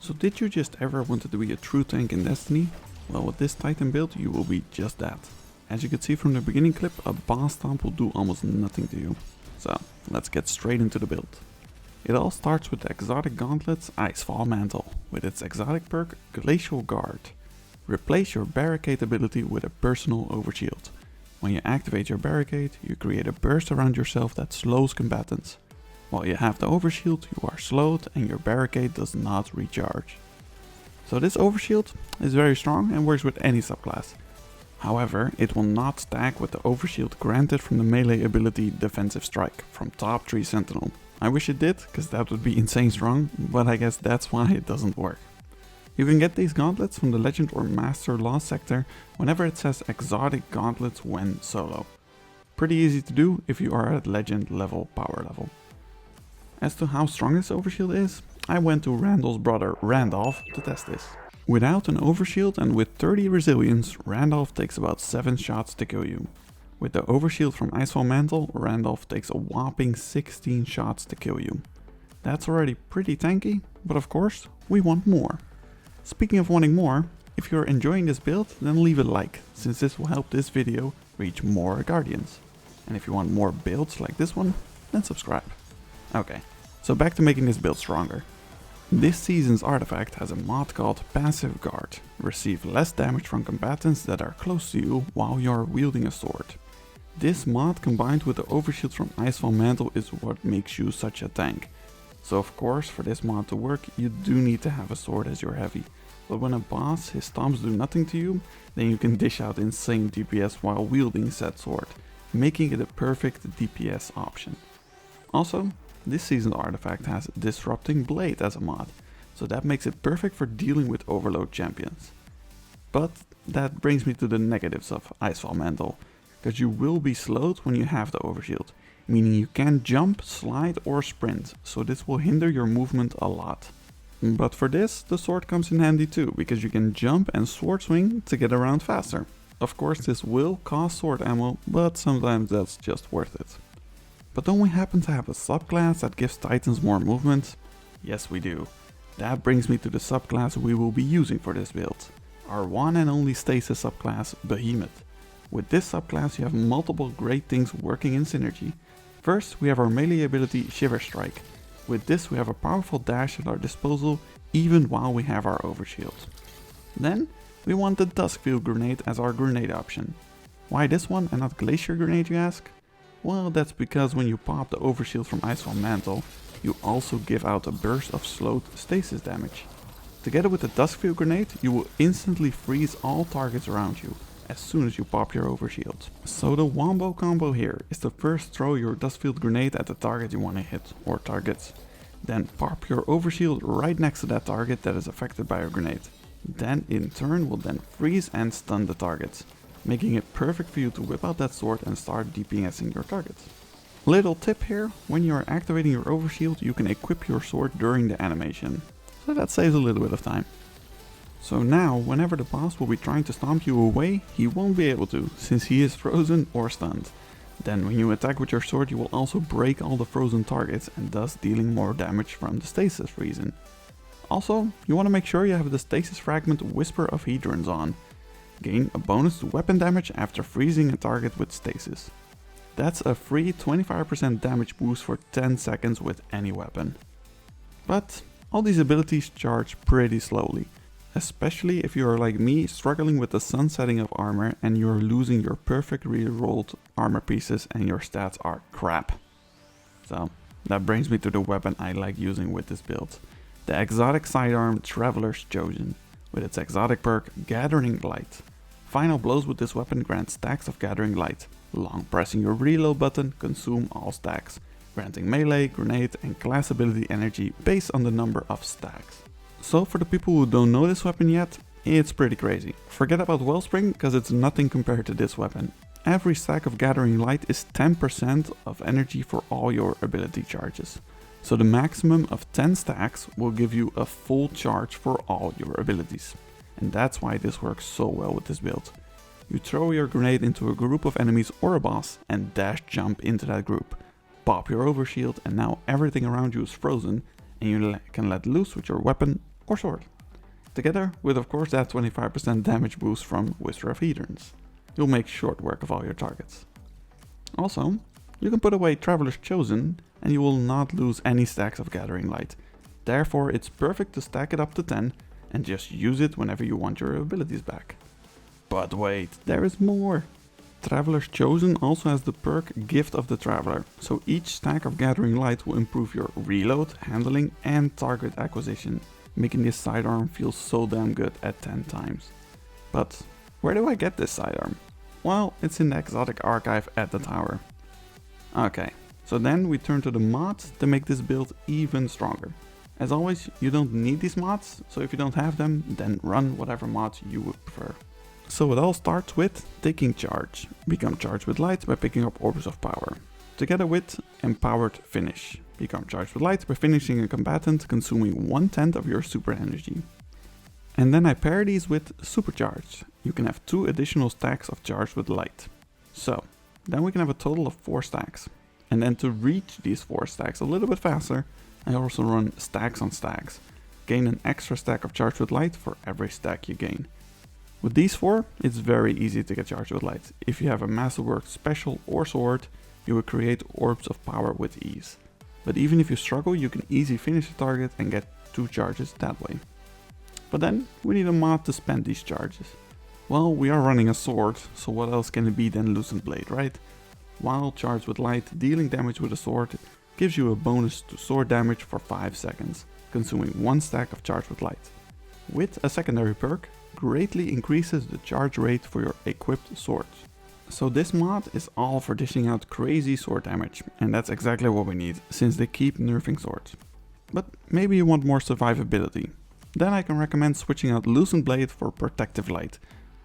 So did you just ever wanted to be a true tank in Destiny? Well, with this Titan build you will be just that. As you could see from the beginning clip, a boss stomp will do almost nothing to you. So let's get straight into the build. It all starts with the exotic gauntlets Icefall Mantle, with its exotic perk Glacial Guard. Replace your barricade ability with a personal overshield. When you activate your barricade, you create a burst around yourself that slows combatants. While you have the overshield, you are slowed and your barricade does not recharge. So this overshield is very strong and works with any subclass. However, it will not stack with the overshield granted from the melee ability Defensive Strike from Top 3 Sentinel. I wish it did, cause that would be insane strong, but I guess that's why it doesn't work. You can get these gauntlets from the Legend or Master Lost sector whenever it says exotic gauntlets when solo. Pretty easy to do if you are at Legend level power level. As to how strong this overshield is, I went to Randalf's brother Randalf to test this. Without an overshield and with 30 resilience, Randalf takes about 7 shots to kill you. With the overshield from Icefall Mantle, Randalf takes a whopping 16 shots to kill you. That's already pretty tanky, but of course, we want more. Speaking of wanting more, if you're enjoying this build, then leave a like, since this will help this video reach more Guardians. And if you want more builds like this one, then subscribe. Okay, so back to making this build stronger. This season's artifact has a mod called Passive Guard. Receive less damage from combatants that are close to you while you're wielding a sword. This mod combined with the overshield from Icefall Mantle is what makes you such a tank. So of course, for this mod to work, you do need to have a sword as your heavy. But when a boss, his stomps do nothing to you, then you can dish out insane DPS while wielding said sword, making it a perfect DPS option. Also, this season's artifact has Disrupting Blade as a mod, so that makes it perfect for dealing with overload champions. But that brings me to the negatives of Icefall Mantle, because you will be slowed when you have the overshield, meaning you can't jump, slide or sprint, so this will hinder your movement a lot. But for this, the sword comes in handy too, because you can jump and sword swing to get around faster. Of course this will cost sword ammo, but sometimes that's just worth it. But don't we happen to have a subclass that gives Titans more movement? Yes we do. That brings me to the subclass we will be using for this build. Our one and only stasis subclass, Behemoth. With this subclass you have multiple great things working in synergy. First we have our melee ability Shiver Strike. With this we have a powerful dash at our disposal even while we have our overshield. Then we want the Duskfield Grenade as our grenade option. Why this one and not Glacier Grenade, you ask? Well, that's because when you pop the overshield from Icefall Mantle, you also give out a burst of slowed stasis damage. Together with the Duskfield Grenade, you will instantly freeze all targets around you as soon as you pop your overshield. So the wombo combo here is to first throw your Duskfield Grenade at the target you want to hit, or targets. Then pop your overshield right next to that target that is affected by your grenade. Then in turn will then freeze and stun the targets, making it perfect for you to whip out that sword and start DPSing your targets. Little tip here, when you are activating your overshield you can equip your sword during the animation, so that saves a little bit of time. So now, whenever the boss will be trying to stomp you away, he won't be able to, since he is frozen or stunned. Then when you attack with your sword you will also break all the frozen targets and thus dealing more damage from the stasis reason. Also, you want to make sure you have the stasis fragment Whisper of Hedrons on. Gain a bonus to weapon damage after freezing a target with stasis. That's a free 25% damage boost for 10 seconds with any weapon. But all these abilities charge pretty slowly, especially if you are like me struggling with the sunsetting of armor and you are losing your perfect re-rolled armor pieces and your stats are crap. So that brings me to the weapon I like using with this build. The exotic sidearm Traveler's Chosen, with its exotic perk Gathering Light. Final blows with this weapon grant stacks of Gathering Light. Long pressing your reload button consume all stacks, granting melee, grenade and class ability energy based on the number of stacks. So for the people who don't know this weapon yet, it's pretty crazy. Forget about Wellspring because it's nothing compared to this weapon. Every stack of Gathering Light is 10% of energy for all your ability charges. So the maximum of 10 stacks will give you a full charge for all your abilities. And that's why this works so well with this build. You throw your grenade into a group of enemies or a boss and dash jump into that group. Pop your overshield and now everything around you is frozen and you can let loose with your weapon or sword. Together with of course that 25% damage boost from Whisper of Heathens. You'll make short work of all your targets. Also, you can put away Traveler's Chosen and you will not lose any stacks of Gathering Light. Therefore it's perfect to stack it up to 10 and just use it whenever you want your abilities back. But wait, there is more! Traveler's Chosen also has the perk Gift of the Traveler, so each stack of Gathering Light will improve your reload, handling and target acquisition, making this sidearm feel so damn good at 10 times. But where do I get this sidearm? Well, it's in the exotic archive at the tower. Okay, so then we turn to the mods to make this build even stronger. As always, you don't need these mods, so if you don't have them, then run whatever mods you would prefer. So it all starts with taking charge. Become charged with light by picking up orbs of power. Together with empowered finish. Become charged with light by finishing a combatant consuming 1/10 of your super energy. And then I pair these with supercharged. You can have 2 additional stacks of charged with light. So then we can have a total of 4 stacks. And then to reach these 4 stacks a little bit faster, I also run stacks on stacks. Gain an extra stack of charged with light for every stack you gain. With these 4, it's very easy to get charged with light. If you have a Masterwork special or sword, you will create orbs of power with ease. But even if you struggle, you can easily finish the target and get 2 charges that way. But then, we need a mod to spend these charges. Well, we are running a sword, so what else can it be than Loosened Blade, right? While charged with light, dealing damage with a sword gives you a bonus to sword damage for 5 seconds, consuming 1 stack of charged with light. With a secondary perk, greatly increases the charge rate for your equipped swords. So this mod is all for dishing out crazy sword damage, and that's exactly what we need, since they keep nerfing swords. But maybe you want more survivability. Then I can recommend switching out Loosened Blade for Protective Light.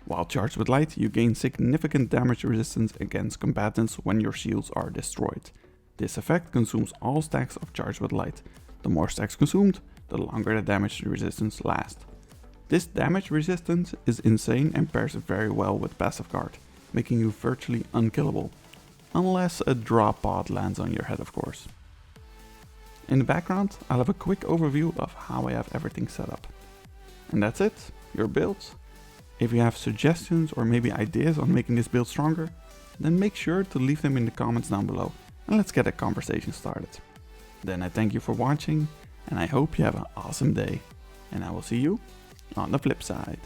While charged with light, you gain significant damage resistance against combatants when your shields are destroyed. This effect consumes all stacks of charged with light. The more stacks consumed, the longer the damage resistance lasts. This damage resistance is insane and pairs very well with passive guard, making you virtually unkillable. Unless a drop pod lands on your head, of course. In the background, I'll have a quick overview of how I have everything set up. And that's it, your build. If you have suggestions or maybe ideas on making this build stronger, then make sure to leave them in the comments down below and let's get a conversation started. Then I thank you for watching and I hope you have an awesome day. And I will see you on the flip side.